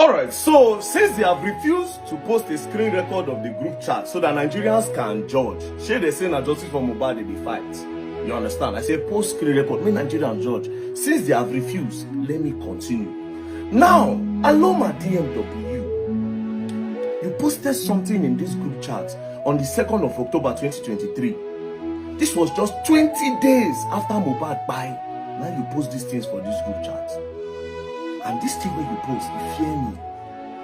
Alright, so since they have refused to post a screen record of the group chat so that Nigerians can judge, shey they say na justice for Mohbad they dey fight. You understand? I say post screen record, make Nigerians judge. Since they have refused, let me continue. Now, Aloma DMW, you posted something in this group chat on the 2nd of October 2023. This was just 20 days after Mohbad died. Now you post these things for this group chat. And this thing where you post, you fear me.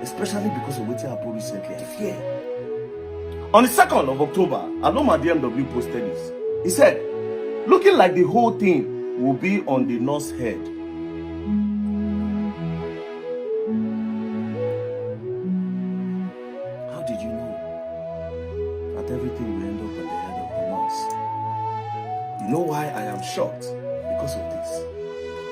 Especially because of what I posted recently. I fear. On the 2nd of October, Aloma DMW posted this. He said, looking like the whole thing will be on the nurse's head. How did you know that everything will end up on the head of the nurse? You know why I am shocked? Because of this.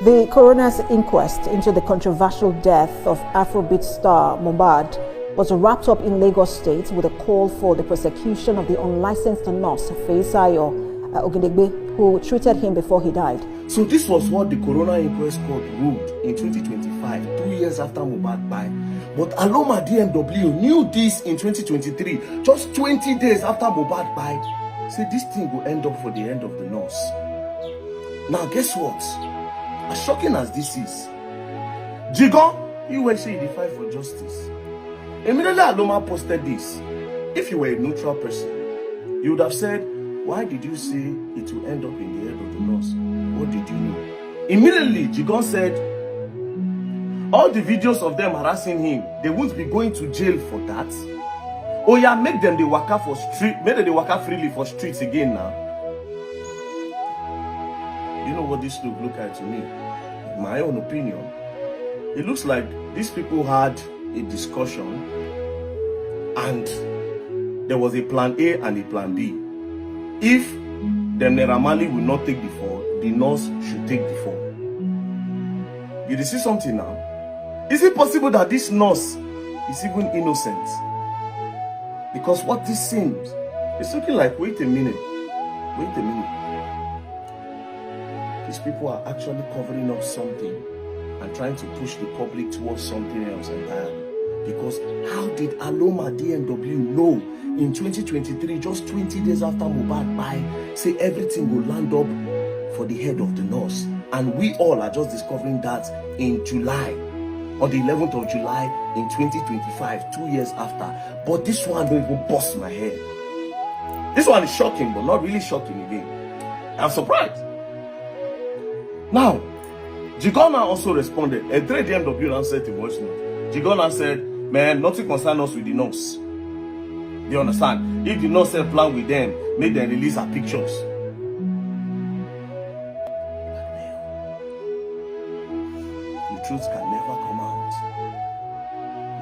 The coroner's inquest into the controversial death of Afrobeat star Mohbad was wrapped up in Lagos State with a call for the prosecution of the unlicensed nurse Feisayo Ogedegbe, who treated him before he died. So this was what the coroner inquest court ruled in 2025, 2 years after Mohbad died. But Aloma DMW knew this in 2023, just 20 days after Mohbad died. Say this thing will end up for the end of the nurse. Now guess what? As shocking as this is, Jigon, you will say you fight for justice. Immediately Aloma posted this. If you were a neutral person, you would have said, why did you say it will end up in the head of the nurse? What did you know? Immediately, Jigon said, all the videos of them harassing him, they won't be going to jail for that. Oh yeah, make them the waka for street, make them the waka freely for streets again now. You know what this look like to me? In my own opinion, it looks like these people had a discussion and there was a plan A and a plan B. If the Naira Marley will not take the fall, the nurse should take the fall. You see something now? Is it possible that this nurse is even innocent? Because what this seems, it's looking like, wait a minute. These people are actually covering up something and trying to push the public towards something else entirely. Because how did Aloma DMW know in 2023, just 20 days after Mohbad died, say everything will land up for the head of the nurse? And we all are just discovering that in July, on the 11th of July in 2025, 2 years after. But this one don't even bust my head. This one is shocking, but not really shocking again. I'm surprised. Now, Jigona also responded. A 3 DMW answered the voice note. Jigona said, man, nothing concerns us with the nurse. You understand? If the nurse said plan with them, make them release her pictures. The truth can never come out.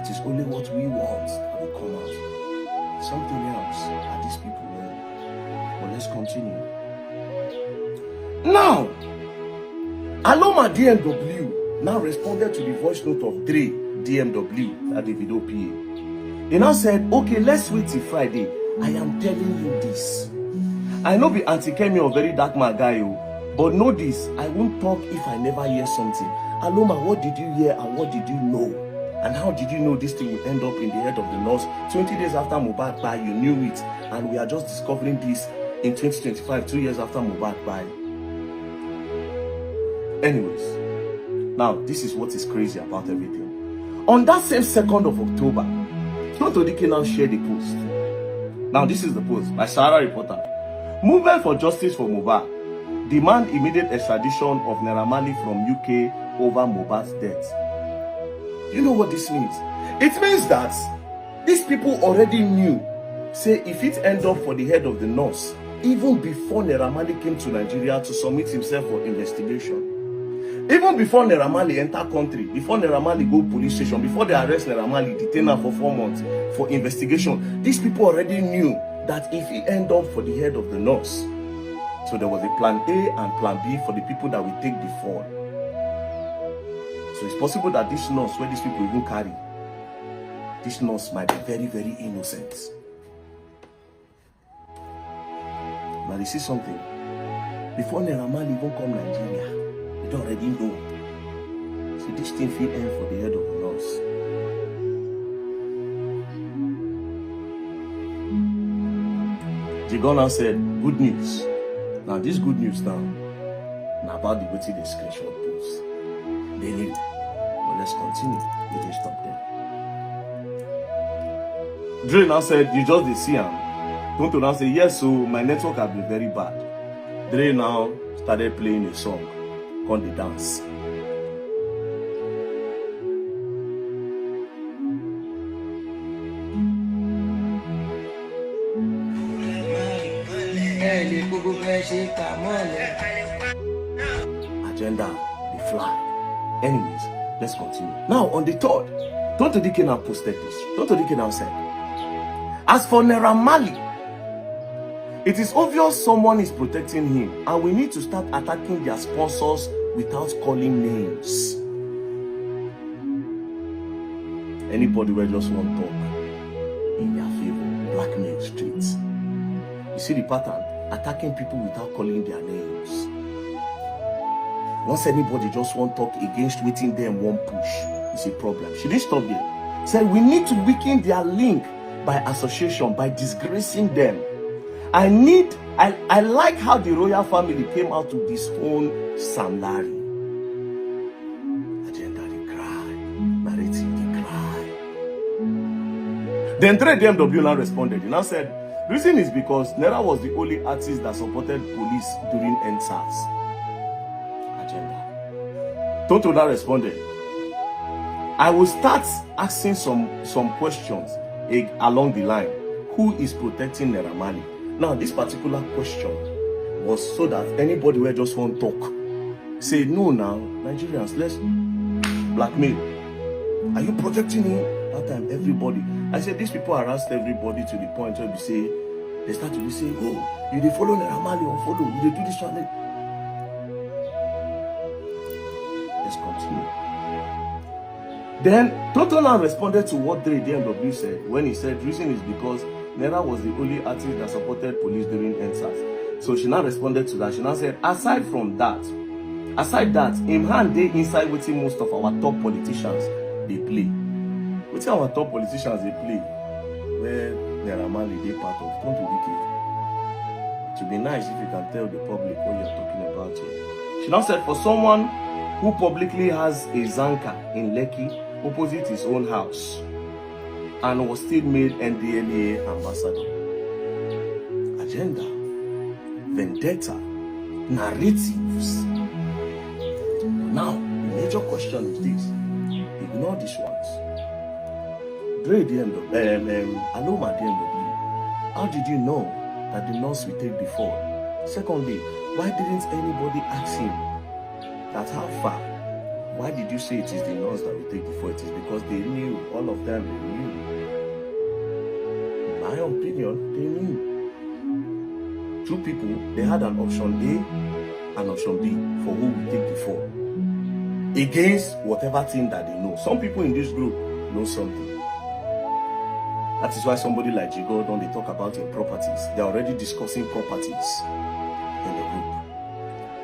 It is only what we want that will come out. Something else that these people know. But let's continue. Now, Aloma DMW now responded to the voice note of Dre DMW, that Davido PA. They now said, okay, let's wait till Friday. I am telling you this. I know be anti-Kemi or very dark man guy, but know this, I won't talk if I never hear something. Aloma, what did you hear and what did you know? And how did you know this thing will end up in the head of the nurse? 20 days after Mohbad died, you knew it. And we are just discovering this in 2025, 2 years after Mohbad died. Anyways, now this is what is crazy about everything. On that same 2nd of October, Todike now shared the post. Now this is the post by Sarah Reporter. Movement for justice for Mohbad. Demand immediate extradition of Naira Marley from UK over Mohbad's death. You know what this means? It means that these people already knew, say if it end up for the head of the nurse, even before Naira Marley came to Nigeria to submit himself for investigation. Even before Naira Marley enter country, before Naira Marley go police station, before they arrest Naira Marley, detain her for 4 months for investigation, these people already knew that if he end up for the head of the nurse, so there was a plan A and plan B for the people that will take the fall. So it's possible that this nurse, where these people even carry, this nurse might be very, very innocent. Now you see something, before Naira Marley even come Nigeria, they already know. So this thing fit end for the head of the nurse. Jigon now said, good news. Now this good news now about the wetin dey screenshot post. They need it. But let's continue. We just stop there. Dre now said, you just dey see him. Tonto now say, yes, so my network has been very bad. Dre now started playing a song called The Dance. Agenda, the fly. Anyways, let's continue. Now, on the 3rd, Tonto Dike now posted this. Tonto Dike now said, as for Naira Marley, it is obvious someone is protecting him, and we need to start attacking their sponsors without calling names. Anybody will just want to talk in their favor, blackmail streets. You see the pattern? Attacking people without calling their names. Once anybody just want to talk against waiting them one push, it's a problem. She didn't stop there. Said we need to weaken their link by association, by disgracing them. I like how the royal family came out to disown Sam Larry. Agenda they cry, narrative they cry. Then 3DMW now responded. He now said, the reason is because Naira was the only artist that supported police during NSAS. Agenda. Tonto now responded, I will start asking some questions along the line. Who is protecting Naira Marley? Now, this particular question was so that anybody will just want to talk. Say, no now, Nigerians, let's blackmail. Are you protecting him? That time, everybody. I said, these people harassed everybody to the point where they start to be saying, oh, you did follow Naira Marley or follow, you did do this one. Let's continue. Then, Toto now responded to what DMW said when he said, reason is because Naira was the only artist that supported police during NSAS. So she now responded to that. She now said, aside that, in hand they inside waiting most of our top politicians they play. What's our top politicians they play? Where Naira Marley they part of. Don't do it. It would be nice if you can tell the public what you're talking about here. She now said, for someone who publicly has a Zanka in Lekki opposite his own house and was still made NDLEA ambassador. Agenda, vendetta, narratives. Now, the major question is this. Ignore these ones. Dre DMW, Aloma DMW, how did you know that the nurse will take the fall? Secondly, why didn't anybody ask him that how far? Why did you say it is the nurse that will take the fall? It is because they knew, all of them, they knew. In my opinion, they knew. Two people, they had an option A and option B for who will take the fall. Against whatever thing that they know. Some people in this group know something. That is why somebody like Jigo, when they talk about in properties, they're already discussing properties in the group.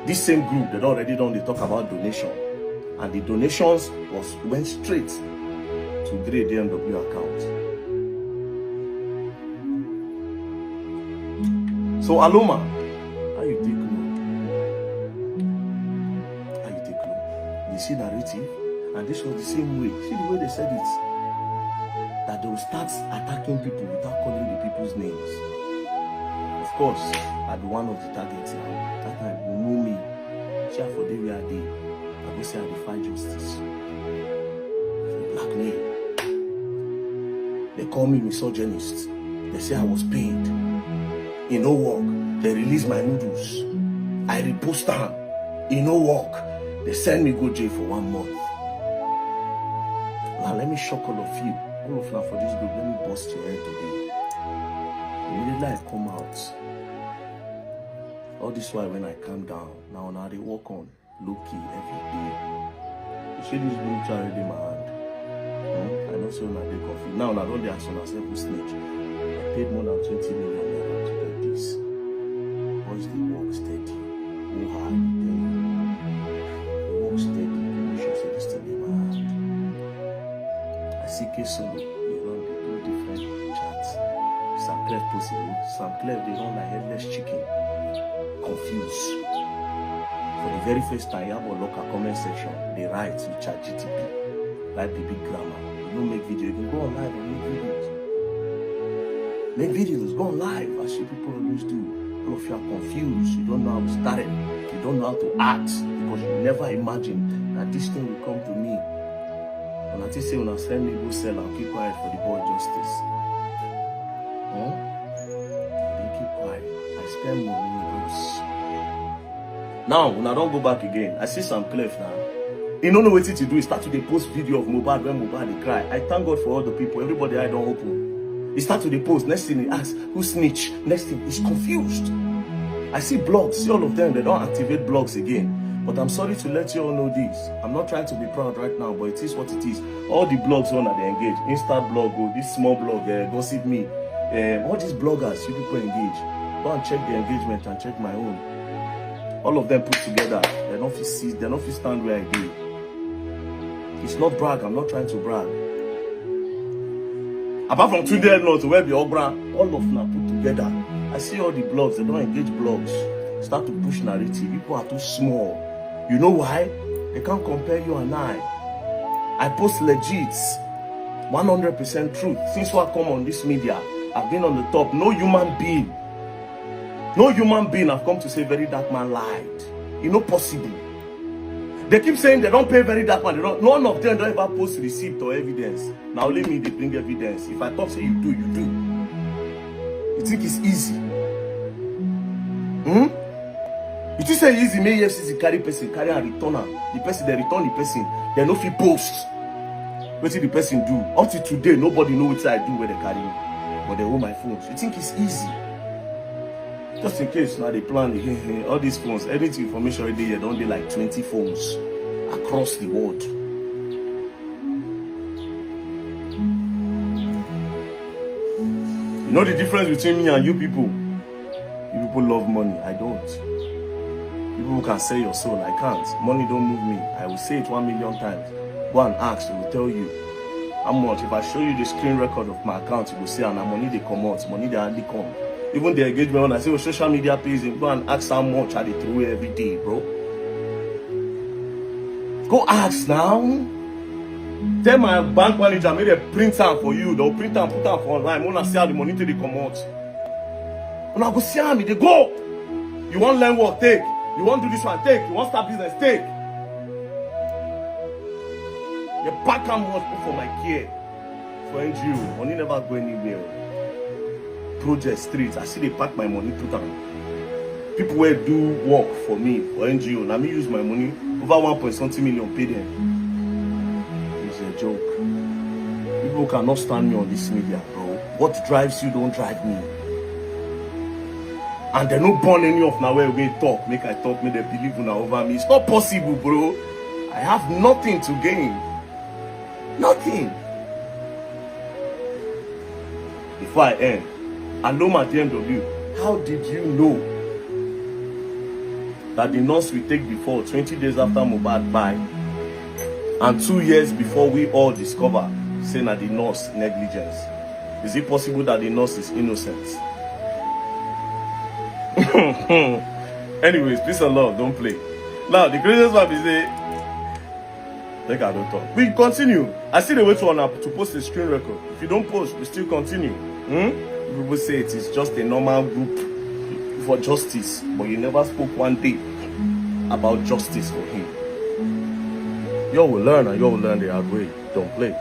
This same group, they already they talk about donation. And the donations went straight to Dre DMW account. So Aloma, how you take note? How you take note? You see narrative, and this was the same way. See the way they said it. That they will start attacking people without calling the people's names. Of course, I'd be one of the targets now. That time, you know me. Share for the way I did. I go say I defy justice. Blackmail. They call me misogynist. They say I was paid. In no work, they release my noodles. I repost them. In no work, they send me go jail for 1 month. Now let me shock all of you. All of now for this group, let me bust your head today. Immediately I come out. All this while when I calm down, now they walk on low-key every day. You see this blue child in my hand. I know so now they confused. Now I don't ask on myself who snitch. I paid more than 20 million naira to get this. Once they walk steady, go hard, they walk steady. You should say this thing in my hand. I see case solo, they do different chats. Sam Clef pussy. Sam Clef, they run like headless chicken. Confused. For the very first time, you have a local comment section. They write with ChatGTP. Like the big grammar. You don't make video. You can go on live and make videos. Make videos. Go on live. I see people always do. All of you are confused. You don't know how to start it. You don't know how to act. Because you never imagined that this thing will come to me. And I think say when I send me go sell and keep quiet for the boy justice. Huh? Then keep quiet. I spend money in those. Now, when I don't go back again, I see some Clef now. He don't know what to do. He start to dey post video of Mohbad when Mohbad dey cry. I thank God for all the people. Everybody I don't open. He start to dey post. Next thing he asks, who snitch? Next thing, he's confused. I see blogs. See all of them. They don't activate blogs again. But I'm sorry to let you all know this. I'm not trying to be proud right now, but it is what it is. All the blogs on that they engage. Insta blog, this small blog, Gossip Me. All these bloggers, you people engage. Go and check the engagement and check my own. All of them put together. They don't feel see, they don't feel stand where I do. It's not brag. I'm not trying to brag. Apart from today, not to where the Obra, all of them are put together. I see all the blogs. They don't engage blogs. Start to push narrative. People are too small. You know why? They can't compare you and I. I post legit, 100% truth. Since I come on this media, I've been on the top. No human being have come to say very dark man lied. It's not possible. They keep saying they don't pay very dark man. None of them don't ever post receipt or evidence. Now only me, they bring evidence. If I talk, say you do, you do. You think it's easy? It is say easy, may EFCC carry person, carry and return her. The person, they return the person. They no fit post. What did the person do? Up to today, nobody know what I do where they carry me. But they hold my phones. You think it's easy? Just in case now they plan again, all these phones, anything information already here, don't they like 20 phones across the world. You know the difference between me and you people? You people love money, I don't. People can sell your soul, I can't. Money don't move me. I will say it 1 million times. Go and ask, I will tell you how much. If I show you the screen record of my account, you will see, and money they come out, money they hardly come. Even the engagement when I say social media pays, go and ask how much I they throw every day, bro. Go ask now. Tell my bank manager, make a print out for you. They'll print and put out for online. When I see how the money they come out. When I go see how me, they go. You want learn work, take. You want do this one, take. You want start business, take. You pack how much for my care. For NGO. Money never go anywhere. Project streets, I see they pack my money put on. People will do work for me, for NGO. Now me use my money. Over 1.something million pay them. It's a joke. People cannot stand me on this media, bro. What drives you don't drive me. And they no born any of now where we talk. Make I talk, make they believe now over me. It's not possible, bro. I have nothing to gain. Nothing. Before I end, Aloma DMW, how did you know that the nurse we take before 20 days after Mohbad died and 2 years before we all discover saying that the nurse negligence? Is it possible that the nurse is innocent? Anyways, peace and love, don't play. Now the greatest one is like I don't talk. We continue. I see the way to post a screen record. If you don't post, we still continue. People say it is just a normal group for justice, but you never spoke one day about justice for him. You will learn and you will learn the hard way. Don't play.